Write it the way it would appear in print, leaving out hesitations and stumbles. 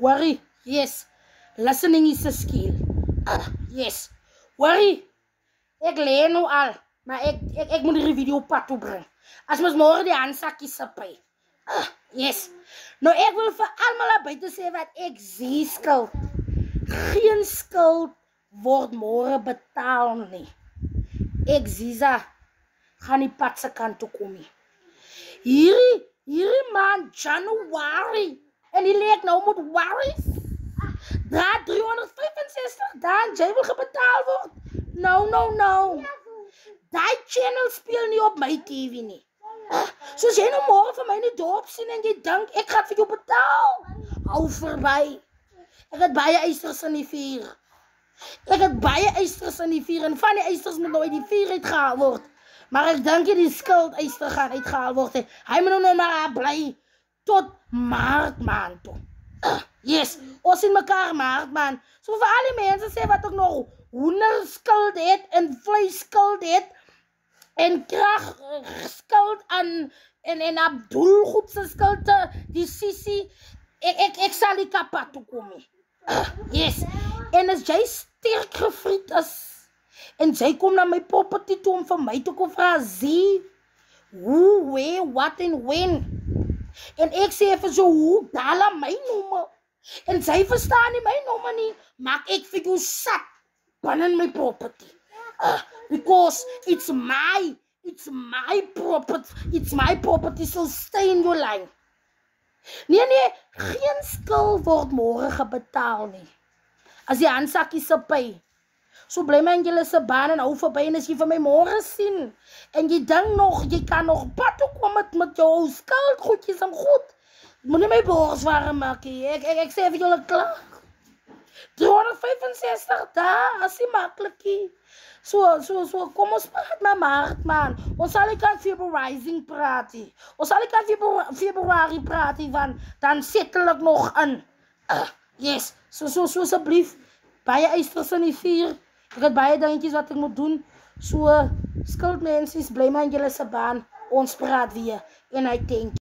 Worry, yes. Listening is a skill. Yes. Worry. Ek leer nou al, maar ek moet die video pad toe bring. As mens môre die handsakkie sapy. Yes. Nou ek wil vir almal buite sê wat ek sien skuld. Geen skuld word môre betaal nie. Ek Ziza gaan die pad se kant toe kom nie. Hierdie maand January en die leek nou moet worries. Daar 365 dae jy wil gebetaal word. No. Die channel speel nie op my TV nie. Soos jy nou môre vir my in die dorp sien en jy dink ek gaan vir jou betaal. Hou verby. Ek het baie eisters in die vuur. En van die eisters moet nou uit die vuur uitgehaal word. Maar ek dink die skuld eister gaan uitgehaal word. Hy moet nou maar bly tot maart maand toe. Yes, ons sien mekaar maart maand. So vir al die mense sê wat ook nog hoenderskuld het en vleisskuld het en kragskuld en Abdul se skuld die Sissie ek sal die kapat toe kom. Yes. En as jy sterk gevriet is en jy kom na my property toe om vir my te kom vra zie hoe, where, what en when. En ek sê vir so hoe dala my nommer. En sy verstaan nie my nommer nie, maak ek vir jou sat binne my property. Because it's my property, so stay in your line. Nee, geen skuld word môre gebetaal nie. As die handsakkie sapy. So bly my in julle se baan en hou verby en as jy vir my môre sien en jy dink nog, jy kan nog pad toe kom met jou skuld goedjies en goed. Moenie my bors warm maak nie. Ek sê vir julle klaar. 365 dae, as die makkelikie. So, kom ons praat maar maart, man. Ons sal ek aan February praat. Ons sal ek aan February praat, want dan settel ek nog in. Yes, so asseblief, baie eisters in die vuur. Ek het baie dingetjies wat ek moet doen. So, skuldmensies, bly maar in julle se baan. Ons praat weer. En I thank you.